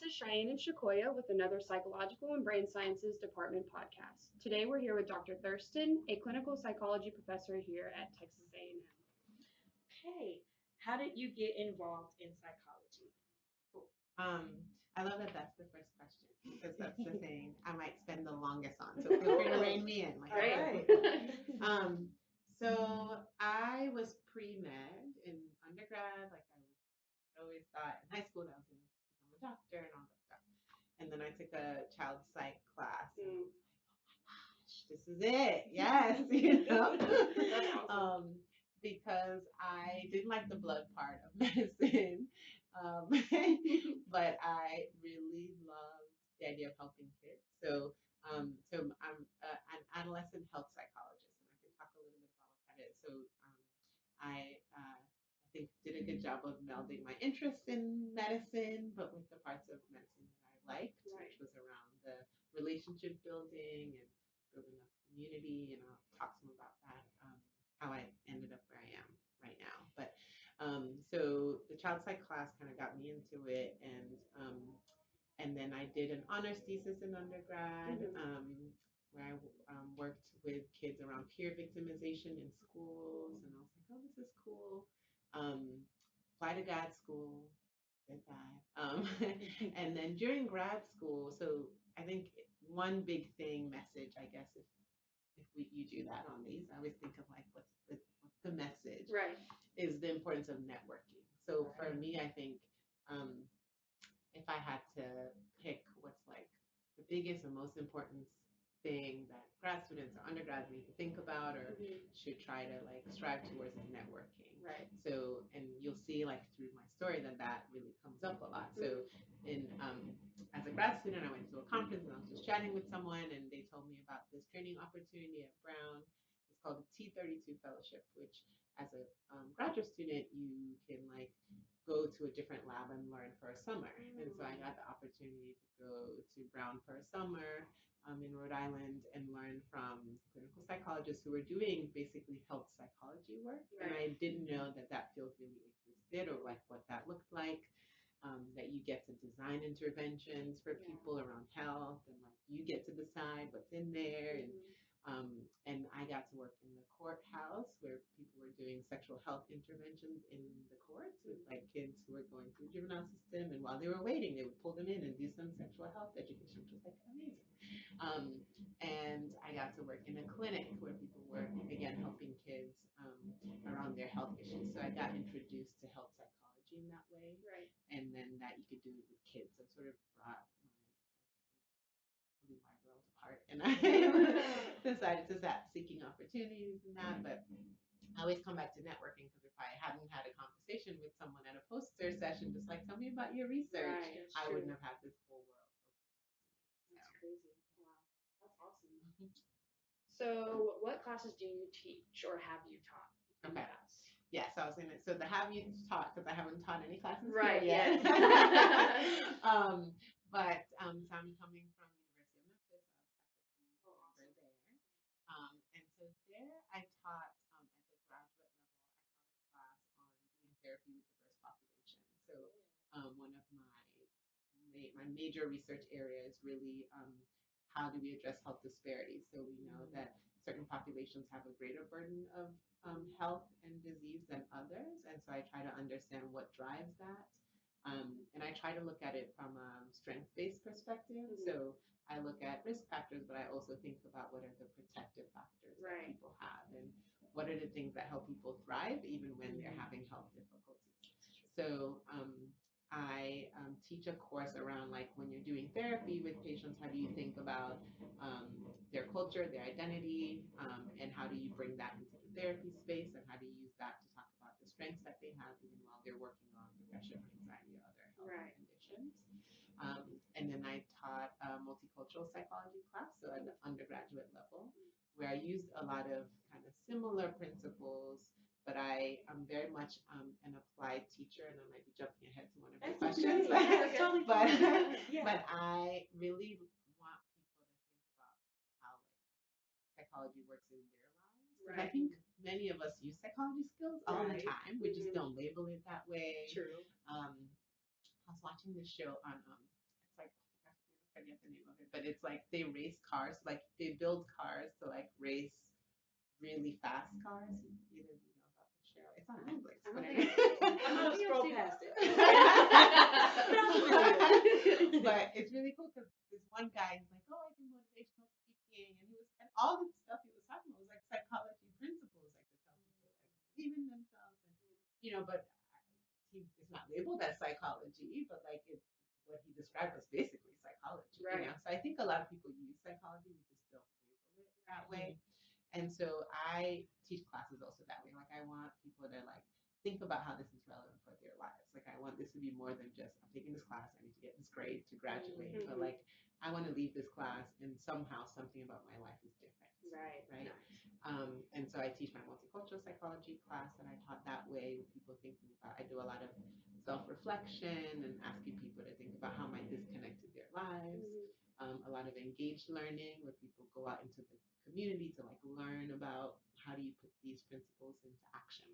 is Cheyenne and Shicoyia with another Psychological and Brain Sciences Department podcast. Today we're here with Dr. Thurston, a clinical psychology professor here at Texas A&M. Hey, how did you get involved in psychology? I love that that's the first question because that's the thing I might spend the longest on. So feel free to rein me in. Like, Right. So I was pre-med in undergrad. Like I always thought in high school that I was going to become a doctor and all that stuff. And then I took a child psych class. And I was like, oh my gosh, this is it. Yes, That's awesome. Because I didn't like the blood part of medicine. Um, but I really loved the idea of helping kids. So I'm an adolescent health psychologist, and I can talk a little bit about what that is. So I think did a good job of melding my interest in medicine, but with the parts of medicine that I liked, Right. which was around the relationship building and building up community. And I'll talk some about that, how I ended up where I am right now. But so the child psych class kind of got me into it, and then I did an honors thesis in undergrad, where I worked with kids around peer victimization in schools, and I was like, oh, this is cool. Applied to grad school, did that, and then during grad school, so I think one big thing message, I guess, if you do that on these, I always think of like what's the message Right. is the importance of networking. So for Right. me, I think um, if I had to pick what's like the biggest and most important thing that grad students or undergrads need to think about or should try to like strive towards is networking. Right. So, and you'll see like through my story that that really comes up a lot. So, in as a grad student, I went to a conference and I was just chatting with someone, and they told me about this training opportunity at Brown. It's called the T32 Fellowship, which as a graduate student you can like go to a different lab and learn for a summer. And so I got the opportunity to go to Brown for a summer in Rhode Island and learn from clinical psychologists who were doing basically health psychology work. And I didn't know that that field really existed or like what that looked like. That you get to design interventions for people around health, and like you get to decide what's in there, and I got to work in the courthouse where people were doing sexual health interventions in the courts with like kids who were going through the juvenile system. And while they were waiting, they would pull them in and do some sexual health education, which was like amazing. And I got to work in a clinic where people were, again, helping kids around their health issues. So I got introduced to health psychology in that way. Right. And then that you could do it with kids. So it sort of brought blew my world apart, and I decided to start seeking opportunities in that. But I always come back to networking because if I hadn't had a conversation with someone at a poster session, just like tell me about your research, Right. I wouldn't have had this whole world. That's crazy. Wow. That's awesome. So, what classes do you teach or have you taught in the Okay. past? Yeah, so I was gonna. So the have you taught because I haven't taught any classes Right. here yet. Yes. So I'm coming from University of Memphis. I was faculty member there, and so there I taught at the graduate level. I taught a class on doing therapy with diverse populations. So one of my major research area is really how do we address health disparities. So we know that certain populations have a greater burden of health and disease than others. And so I try to understand what drives that. And I try to look at it from a strength based perspective. So I look at risk factors, but I also think about what are the protective factors that people have and what are the things that help people thrive even when they're having health difficulties. So I teach a course around like when you're doing therapy with patients, how do you think about their culture, their identity, and how do you bring that into the therapy space, and how do you use that to talk about the strengths that they have even while they're working on depression, anxiety, or other health conditions. And then I taught a multicultural psychology class, so at the undergraduate level, where I used a lot of kind of similar principles, but I am very much an applied teacher, and I might be jumping ahead to one of your questions, but but I really want people to think about how like psychology works in their lives. Because I think many of us use psychology skills all the time. We just don't label it that way. True. I was watching this show on like, I forget the name of it, but it's like they race cars, like they build cars to like race really fast cars. Either you know about the show. It's on Netflix. I don't But think I'm gonna scroll past it. but it's really cool because this one guy is like, oh, I do motivational speaking, and all the stuff he was talking about was like psychology principles, like to tell people like believe in themselves, and but it's not labeled as psychology, but like it's what he described was basically psychology. Right. So I think a lot of people use psychology, we just don't label it that way. And so I teach classes also that way. Like I want people to like think about how this is relevant for their lives. Like I want this to be more than just I'm taking this class, I need to get this grade to graduate. But like I want to leave this class and somehow something about my life is different. Right. Right. And so I teach my multicultural psychology class and I taught that way with people thinking about I do a lot of self-reflection and asking people to think about how might this connect to their lives. A lot of engaged learning where people go out into the community to like learn about how do you put these principles into action.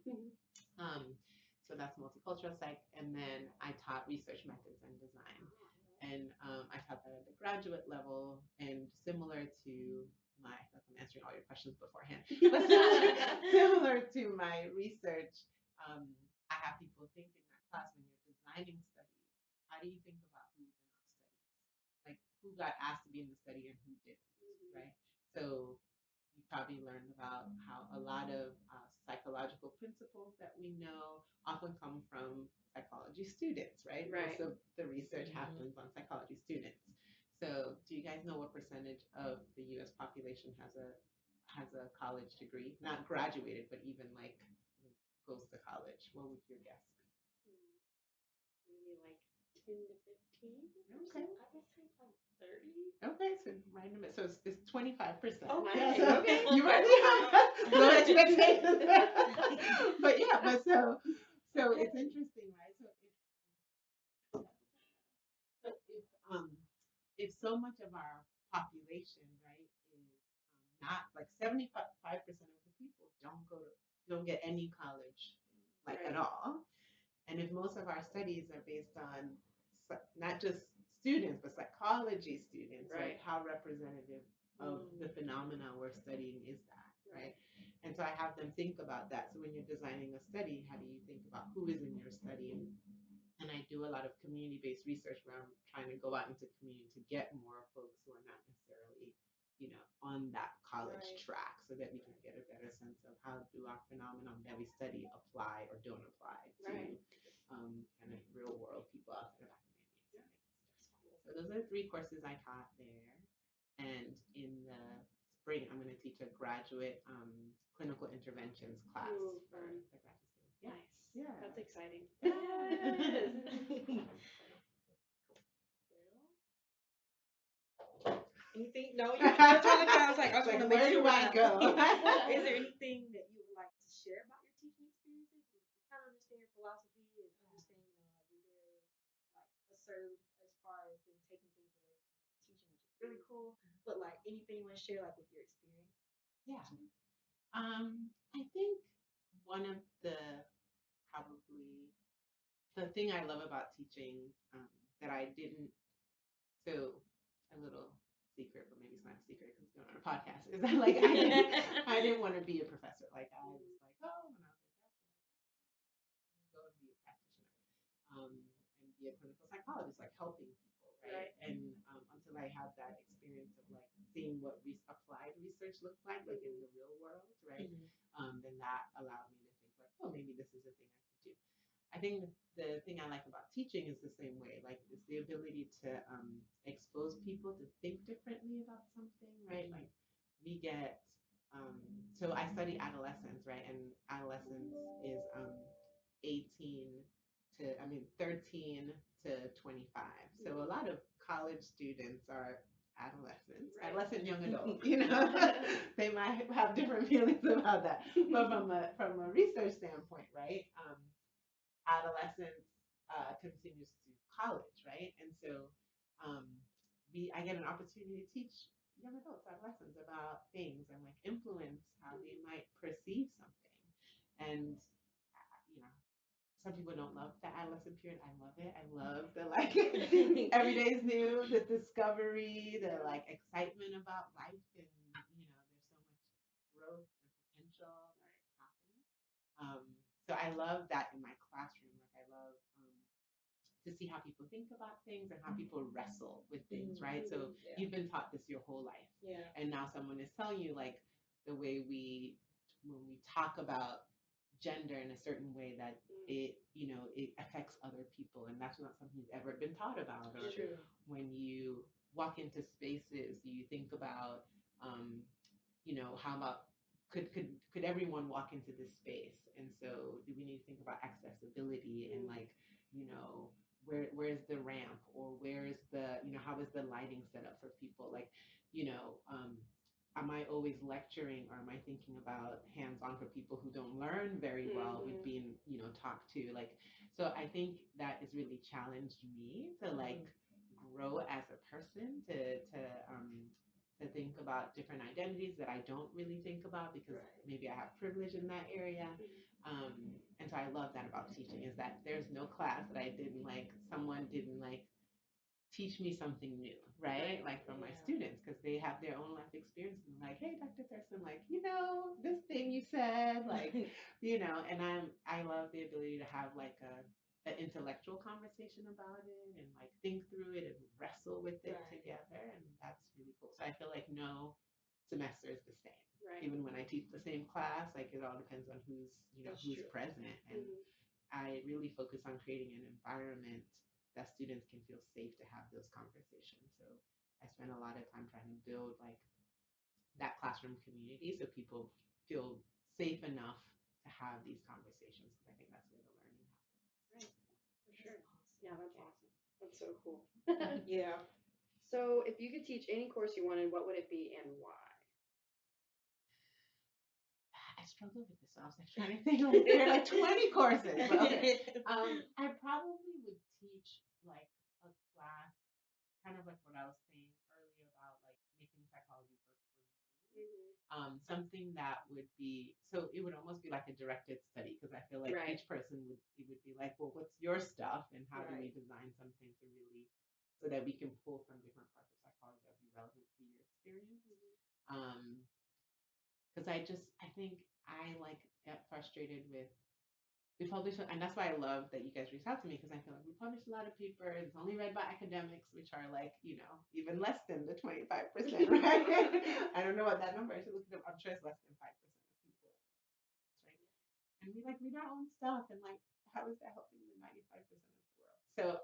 So that's multicultural psych, and then I taught research methods and design, and I taught that at the graduate level, and similar to my, I'm answering all your questions beforehand, but similar to my research, I have people think in that class when you're designing studies, how do you think about who's in our studies? Like who got asked to be in the study and who didn't, right? So you probably learned about how a lot of psychological principles that we know often come from psychology students, right? Right. Most of the research happens on psychology students. So do you guys know what percentage of the U.S. population has a college degree? Not graduated, but even like goes to college. What would your guess be? Maybe like 10 to 15. Okay. I would say like 30. Okay, so right in the middle. So it's 25%. Okay. So you already have low expectations. But yeah, so it's interesting, right? If so much of our population, right, is not like 75% of the people don't get any college like at all. And if most of our studies are based on not just students, but psychology students, Right. like how representative of the phenomena we're studying is that, right? And so I have them think about that. So when you're designing a study, how do you think about who is in your study? And I do a lot of community-based research where I'm trying to go out into community to get more folks who are not necessarily, on that college track so that we can get a better sense of how do our phenomenon that we study apply or don't apply to kind of real world people outside of academia. So those are the 3 courses I taught there. And in the spring, I'm going to teach a graduate clinical interventions class for the graduate students. Yeah. Nice. Yeah. That's exciting. Anything? No, you're trying to kind of like, I just want to make where sure do I go? Is there anything that you would like to share about your teaching experiences? We kind of understand your philosophy and understand, like you're very like assertive as far as them taking things away from teaching, which is really cool. But like anything you want to share, like with your experience? Yeah. I think one of the thing I love about teaching that I didn't, so a little secret, but maybe it's not a secret because it's going on a podcast, is that like I didn't want to be a professor. Like I was like, oh, when I was like, go and be a practitioner and be a clinical psychologist, like helping people, right? And until I had that experience of like seeing what applied research looks like in the real world, right? Then that allowed me to think like, oh, maybe this is a thing I could do. I think the thing I like about teaching is the same way. Like it's the ability to expose people to think differently about something, right? Like we get so I study adolescence, right? And adolescence is 13 to 25. So a lot of college students are adolescents, adolescent young adults. They might have different feelings about that, but from a research standpoint, right? Adolescence continues to college, right? And so I get an opportunity to teach young adults, adolescents about things and like influence how they might perceive something. And some people don't love the adolescent period. I love it. I love the like every day's new, the discovery, the like excitement about life, and there's so much growth and potential that's happening. So I love that in my classroom. Like I love to see how people think about things and how people wrestle with things, right? So you've been taught this your whole life. Yeah. And now someone is telling you like the way when we talk about gender in a certain way that it affects other people, and that's not something you've ever been taught about. Or True. when you walk into spaces, you think about how about could everyone walk into this space? And so do we need to think about accessibility and like where's the ramp, or where's the how is the lighting set up for people, like am I always lecturing, or am I thinking about hands-on for people who don't learn very well with being talked to, like, so I think that has really challenged me to like grow as a person, to think about different identities that I don't really think about because maybe I have privilege in that area. And so I love that about teaching, is that there's no class that I didn't like, someone didn't like teach me something new, right? Like from my students, because they have their own life experiences. Like, hey, Dr. Thurston, like, this thing you said, like, and I love the ability to have like an intellectual conversation about it and like think through it and wrestle with it together. And that's really cool. So I feel like no semester is the same. Even when I teach the same class, like it all depends on who's present. And I really focus on creating an environment that students can feel safe to have those conversations. So I spend a lot of time trying to build like that classroom community so people feel safe enough to have these conversations, because I think that's where the learning happens. For sure. Yeah, that's awesome. That's so cool. Yeah. So if you could teach any course you wanted, what would it be and why? I struggled with this. So I was like trying to think, like there are like 20 courses. But okay. I probably would teach like a class, kind of like what I was saying earlier about like making psychology work for you. Something that would be, so it would almost be like a directed study, because I feel like each person would be like, well, what's your stuff, and how do we design something to really, so that we can pull from different parts of psychology that would be relevant to your experience. Because I think I like get frustrated with, we publish, and that's why I love that you guys reached out to me, because I feel like we publish a lot of papers. It's only read by academics, which are like, even less than the 25%, right? I don't know what that number is. I should look it up. I'm sure it's less than 5% of people, right? And we like read our own stuff, and like, how is that helping the 95% of the world? So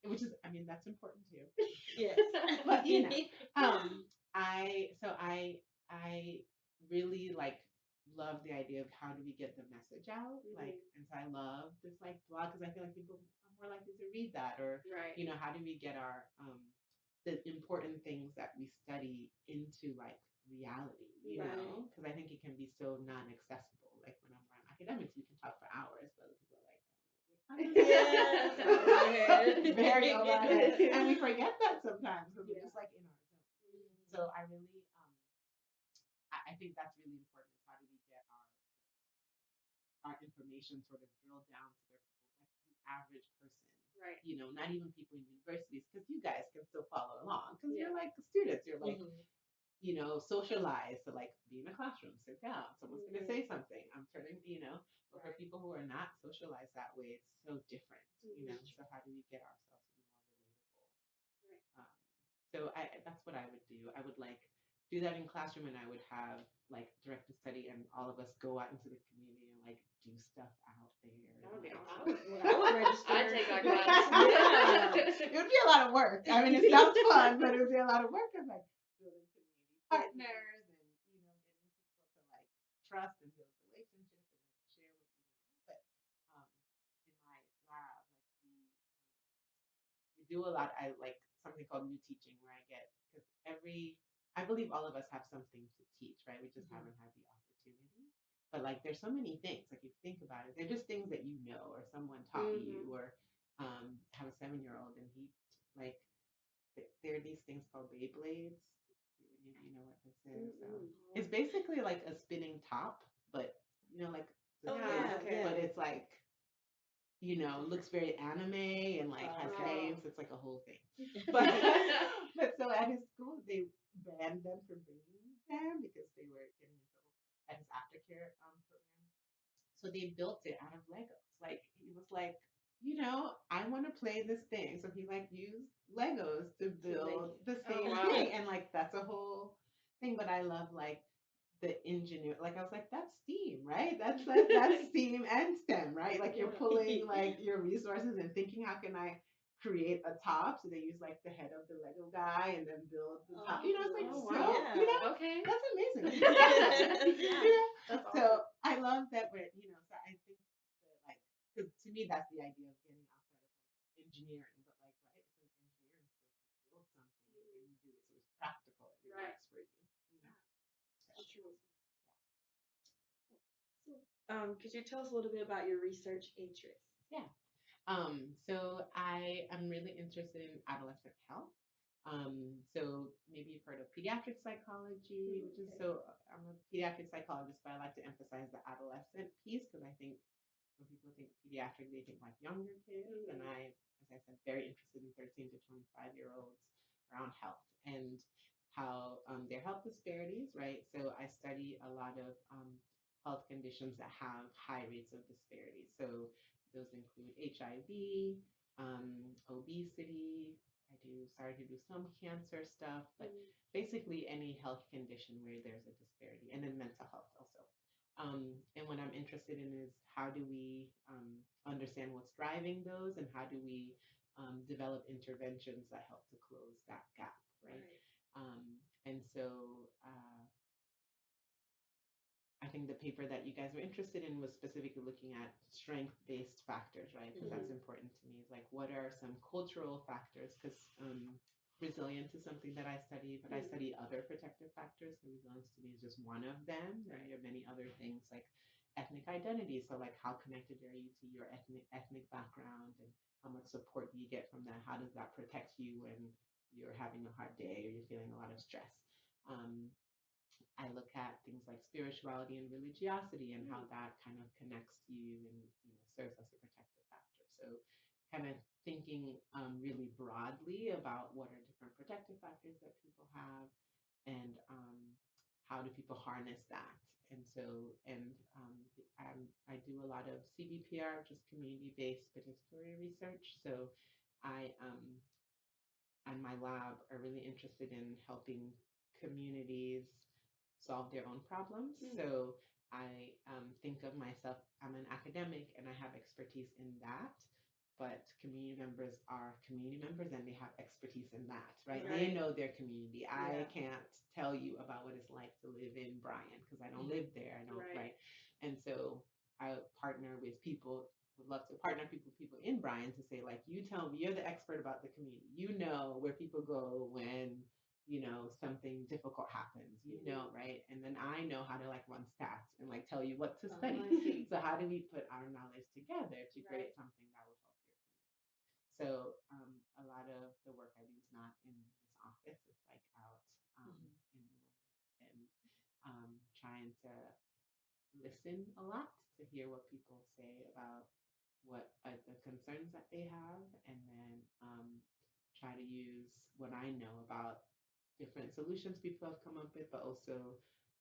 which is, I mean, that's important too. Yes. But I really like love the idea of how do we get the message out, like, and so I love this like blog, because I feel like people are more likely to read that, or how do we get our the important things that we study into like reality, because I think it can be so non-accessible. Like when I'm around academics, we can talk for hours, but people are like, very overhead, and we forget that sometimes because we're just like in our zone. So I really I think that's really important, is how do we get our information sort of drilled down to where people, like the average person, not even people in universities, because you guys can still follow along, because you're like students, you're like socialized to like be in a classroom, sit down, someone's going to say something, I'm turning, but for people who are not socialized that way, it's so different, so how do we get ourselves to be more relatable? So that's what I would do. I would like do that in classroom, and I would have like directed study, and all of us go out into the community and like do stuff out there. That would be like, awesome. I would register. I'd take that class. It would be a lot of work. I mean, it sounds fun, but it would be a lot of work, of like building community partners, and getting people to like trust and build relationships and share what you know. But in my lab, like we do a lot. I like something called new teaching, where I get, because I believe all of us have something to teach, right? We just haven't had the opportunity. But like, there's so many things. Like, if you think about it, they're just things that you know, or someone taught you, or have a 7-year-old, and he like, there are these things called Beyblades. You know what this is? It's basically like a spinning top, but like the Oh, thing, yeah, okay. but it's like, looks very anime and like has Oh. names. It's like a whole thing. But but so at his school they banned them from bringing them because they were getting in trouble at his aftercare program. So they built it out of Legos. Like he was like, I want to play this thing. So he like used Legos to build the Oh, same wow. thing, and like that's a whole thing. But I love like the engineer. Like I was like, that's STEAM, right? That's STEAM and STEM, right? Like you're Yeah. pulling like your resources and thinking, how can I create a top? So they use like the head of the Lego guy and then build the top. It's like Oh, so, wow. Okay. that's amazing. Yeah. That's So awesome. I love that we're, so I think that like, 'cause to me that's the idea of getting outside of like engineering, but like, right, it's an engineering skill, like build something and you do it so it's practical and it Right. works for you. That's true. Could you tell us a little bit about your research interests? Yeah. So I am really interested in adolescent health. So maybe you've heard of pediatric psychology, which is I'm a pediatric psychologist, but I like to emphasize the adolescent piece because I think when people think pediatric, they think like younger kids. And I, as I said, very interested in 13 to 25-year-olds around health and how their health disparities, right? So I study a lot of health conditions that have high rates of disparity. So those include HIV, obesity. Started to do some cancer stuff, but basically any health condition where there's a disparity, and then mental health also. And what I'm interested in is how do we understand what's driving those, and how do we develop interventions that help to close that gap, right? And so I think the paper that you guys were interested in was specifically looking at strength-based factors, right? Because that's important to me. Is like, what are some cultural factors? Because resilience is something that I study, but I study other protective factors. So resilience to me is just one of them. Right? There are many other things like ethnic identity. So like, how connected are you to your ethnic background, and how much support do you get from that? How does that protect you when you're having a hard day or you're feeling a lot of stress? I look at things like spirituality and religiosity and how that kind of connects you and serves as a protective factor. So, kind of thinking really broadly about what are different protective factors that people have, and how do people harness that. And so, I do a lot of CBPR, which is community-based participatory research. So, I and my lab are really interested in helping communities solve their own problems. So I think of myself, I'm an academic and I have expertise in that, but community members are community members and they have expertise in that, right? They know their community. I can't tell you about what it's like to live in Bryan because I don't live there. I don't, right? And so I partner with people, would love to partner with people in Bryan to say, like, you tell me, you're the expert about the community. You know where people go when something difficult happens, right? And then I know how to like run stats and like tell you what to study. So how do we put our knowledge together to create something that will help your community? So a lot of the work I do is not in this office. It's like out in the world, and trying to listen a lot to hear what people say about what are the concerns that they have, and then try to use what I know about different solutions people have come up with, but also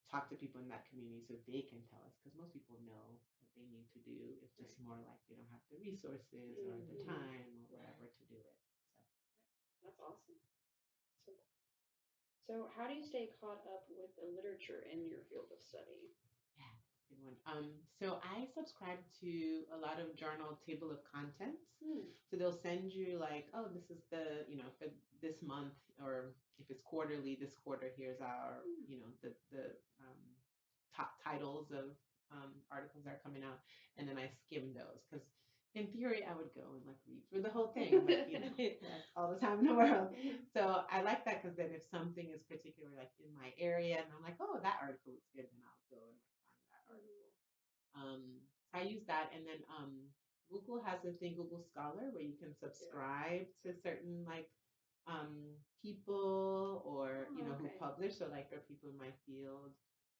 talk to people in that community so they can tell us, because most people know what they need to do. It's just more like they don't have the resources or the time or whatever to do it. So that's awesome. So how do you stay caught up with the literature in your field of study? yeah, good one. So I subscribe to a lot of journal table of contents. So they'll send you like, oh, this is the, for this month, or if it's quarterly, this quarter, here's our, the top titles of articles that are coming out. And then I skim those because in theory, I would go and like read through the whole thing, but that's all the time in the world. So I like that because then if something is particularly like in my area and I'm like, oh, that article looks good, then I'll go and like find that article. So I use that, and then Google has this thing, Google Scholar, where you can subscribe to certain like people or who publish. So like for people in my field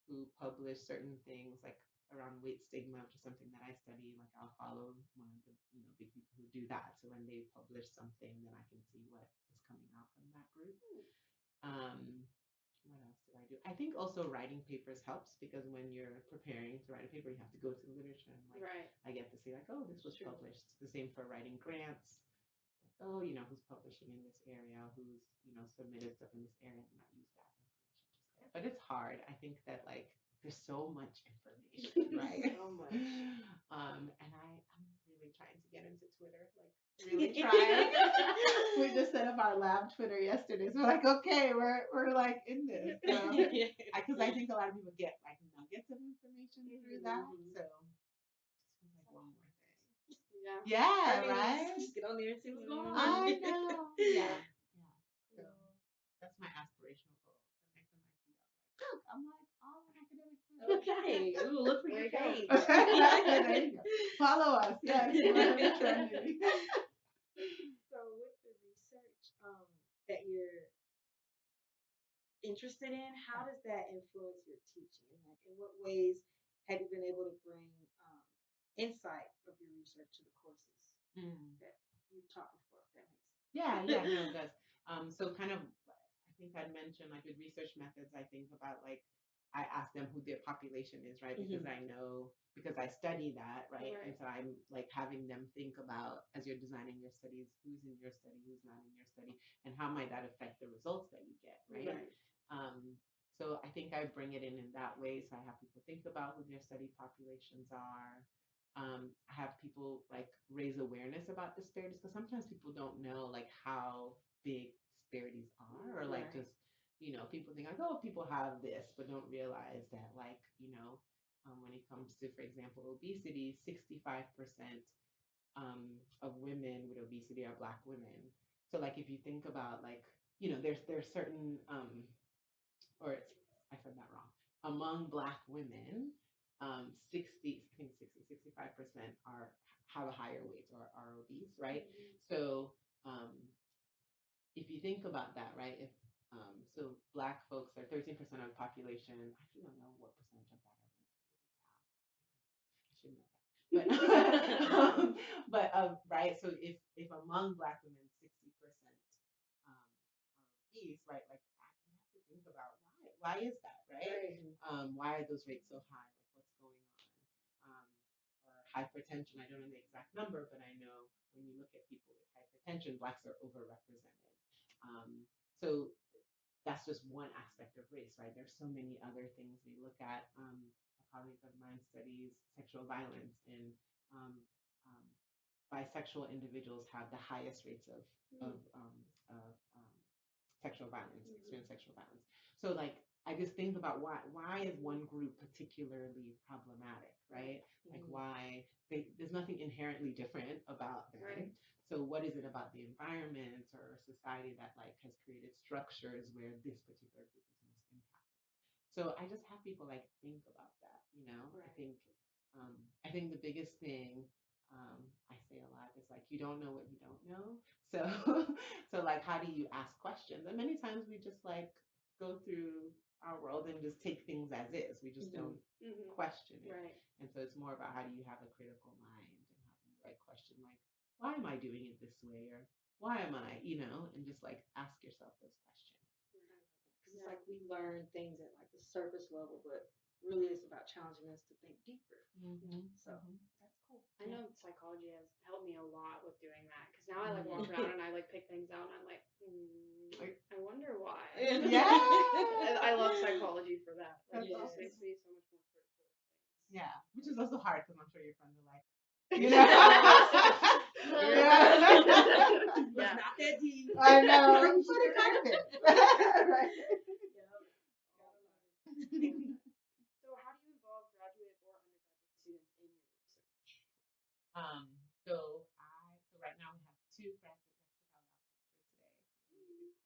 who publish certain things, like around weight stigma, which is something that I study. Like I'll follow one of the big people who do that. So when they publish something, then I can see what is coming out from that group. What else do I do? I think also writing papers helps because when you're preparing to write a paper, you have to go to the literature and I get to see like, oh, this was published. The same for writing grants. Like, oh, who's publishing in this area, who's submitted stuff in this area, and not use that information just there. But it's hard. I think that like there's so much information, right? So much. And I'm really trying to get into Twitter, like really trying. We just set up our lab Twitter yesterday, so we're like, okay, we're like in this. Because I think a lot of people get like nuggets of information through that. So just feels like one more thing. Yeah, right. Just get on there and see what's going on. I know. Yeah. So that's my aspirational goal. The next time I see you, I'm like, all academic. Okay. Ooh, look for your page. There you go. Follow us. Yes, we're trending. So with the research that you're interested in, how does that influence your teaching? Like, in what ways have you been able to bring insight of your research to the courses that you've taught before? If that makes sense. Yeah, no, it does. So kind of, I think I'd mentioned like with research methods, I think about like I ask them who their population is, right? Because I know, because I study that, right? And so I'm like having them think about as you're designing your studies, who's in your study, who's not in your study, and how might that affect the results that you get, right? So I think I bring it in that way. So I have people think about who their study populations are. I have people like raise awareness about disparities because sometimes people don't know like how big disparities are, or like just people think like, oh, people have this, but don't realize that like when it comes to, for example, obesity, 65% of women with obesity are Black women. So like if you think about like there's certain or it's, I said that wrong. Among Black women, 65% are have a higher weight or are obese, right? So if you think about that, right? If so Black folks are 13% of the population. I actually don't know what percentage of that are women. I should know that. But right. So if among Black women 60% are obese, right? Like we have to think about why is that, right? Why are those rates so high? Like what's going on? Or hypertension. I don't know the exact number, but I know when you look at people with hypertension, Blacks are overrepresented. So that's just one aspect of race, right? There's so many other things we look at. A colleague of mine studies sexual violence, and um, um, bisexual individuals have the highest rates of sexual violence, experience sexual violence. So like I just think about why is one group particularly problematic, right? Like why there's nothing inherently different about them. Right. So what is it about the environment or society that like has created structures where this particular group is most impacted? So I just have people like think about that, Right. I think the biggest thing I say a lot is like you don't know what you don't know. So so like how do you ask questions? And many times we just like go through our world and just take things as is. We just don't question it. Right. And so it's more about how do you have a critical mind and how do you like question like why am I doing it this way, or why am I, and just like ask yourself those questions. Because it's like we learn things at like the surface level, but really it's about challenging us to think deeper. So that's cool. I know psychology has helped me a lot with doing that because now I like walk around and I like pick things out and I'm like, I wonder why. Yeah. I love psychology for that. Like, it just makes me so much more critical. Yeah, which is also hard because I'm sure your friends are like, It's not that deep. I know. But it kind of is. Right. So how do you involve graduate or undergraduate students in your research? So right now we have two graduate lectures I'll picture today.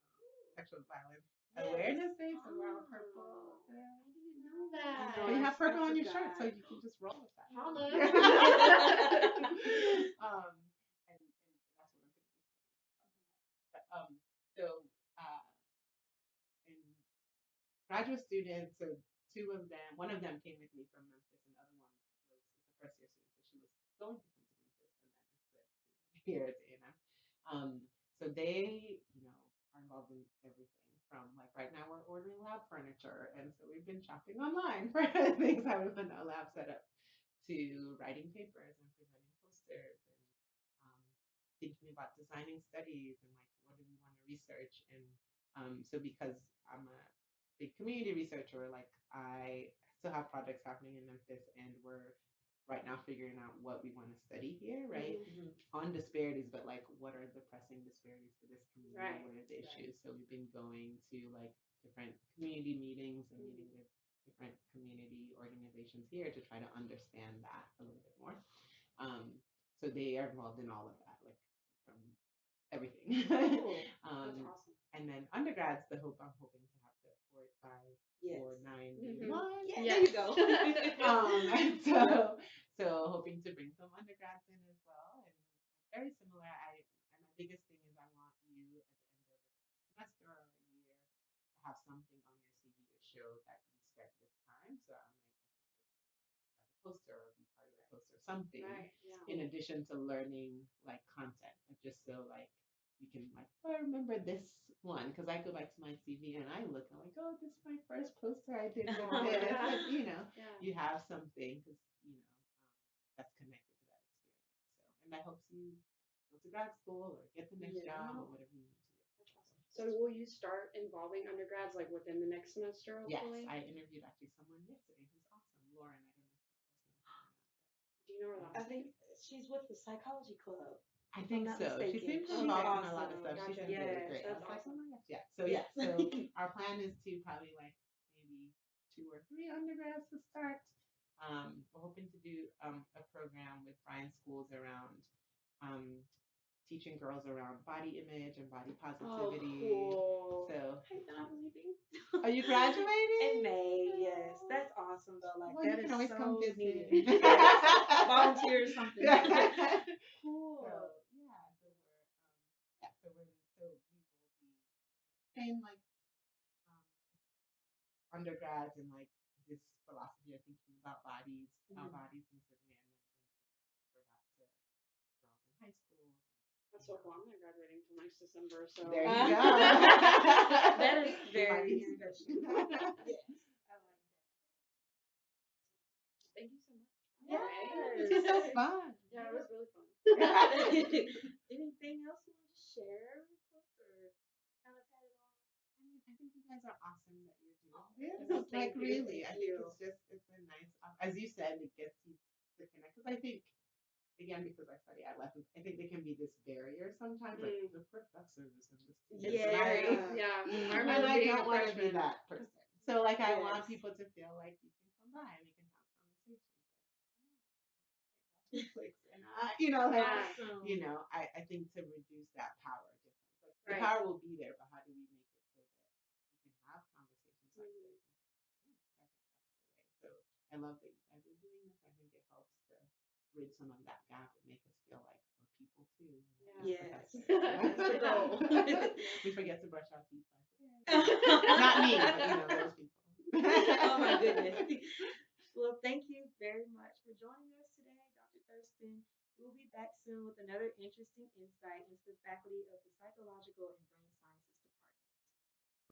Sexual violence awareness day, so we're all purple. I didn't know that. So you have purple on your shirt, so you can just roll with that. Holla. And that's what I'm thinking. But so in graduate students, so two of them, one of them came with me from Memphis, and the other one first year student, so she was going to come to Memphis, and then instead here at A&M. So they, are involved in everything from like right now we're ordering lab furniture, and so we've been shopping online for things that we want a lab set up, to writing papers and presenting posters, and um, thinking about designing studies and like what do we want to research. And so because I'm a big community researcher, like I still have projects happening in Memphis, and we're right now figuring out what we want to study here, right? Mhm. On disparities, but like what are the pressing disparities for this community? Right. What are the issues? So we've been going to like different community meetings and meeting with different community organizations here to try to understand that a little bit more. So they are involved in all of that, like from everything. Cool. That's awesome. And then undergrads, I'm hoping to have the 4.5, Yes. 4.9, Mhm. one. Yeah, Yes. there you go. And so hoping to bring some undergrads in as well. And very similar. And my biggest thing is I want you at the end of the semester or a year to have something on your CV to show that you spent this time. So I might write a poster or be part of a poster, something Right. Yeah. in addition to learning like content, but just so like you can like, oh, I remember this one, because I go back to my CV and I look, I'm like, oh, this is my first poster I did with this. And, Yeah. you have something because that's connected to that experience. So, and that helps you go to grad school or get the next job or whatever you need to do. That's awesome. So will you start involving undergrads like within the next semester, Yes, hopefully? I interviewed actually someone yesterday who's awesome, Lauren. I don't know if you guys know her or not. Do you know her last I think she's with the psychology club. I If I'm think not so. She mistaken. seems to She's be involved in a lot of awesome. stuff. She Gotcha. seems really Yes, great. I that's was like, oh awesome. my gosh, yeah. Yes. So our plan is to probably like maybe 2 or 3 undergrads to start. We're hoping to do a program with Brian Schools around um, teaching girls around body image and body positivity. Oh, cool. So, I'm not leaving. are you graduating? In May, yes. That's awesome though. Like Well, that you can is always come so visit. needed. Yes. Volunteer or something. Cool. So yeah, so we will be same like um, undergrads and like this philosophy of thinking about bodies, our bodies and certainly, and then for that to girls in high school. That's so cool. I'm not graduating till next December, so There you go. That is You might very be special. Yes. I like that. thank you so much. Yes. This is so fun. Yeah, it was really fun. Anything else you want to share real quick, or kind of had it all? I think you guys are awesome that you're doing Well, this. thank Like you, really, I thank think you. it's a nice, as you said, it gets you to connect. Because I think, again, because I study at lessons, I think there can be this barrier sometimes, like the professors and the students. Yeah. Yeah. Mhm. I And remember I being don't a want to be freshman. that person. So like I want Yes. people to feel like you can come by and we can have conversations. Like, Netflix and like Awesome. I think to reduce that power difference. Like the Right. power will be there, but how do we make it so that we can have conversations like this? I think that's the way. So I love that you guys are doing this. I think it helps to bridge some of that gap and make us feel like we're people too. Yes. That's the goal. We forget to brush our teeth. Not me, but those people. Oh my goodness. Well, thank you very much for joining us today, Dr. Thurston. We'll be back soon with another interesting insight into the faculty of the Psychological and Brain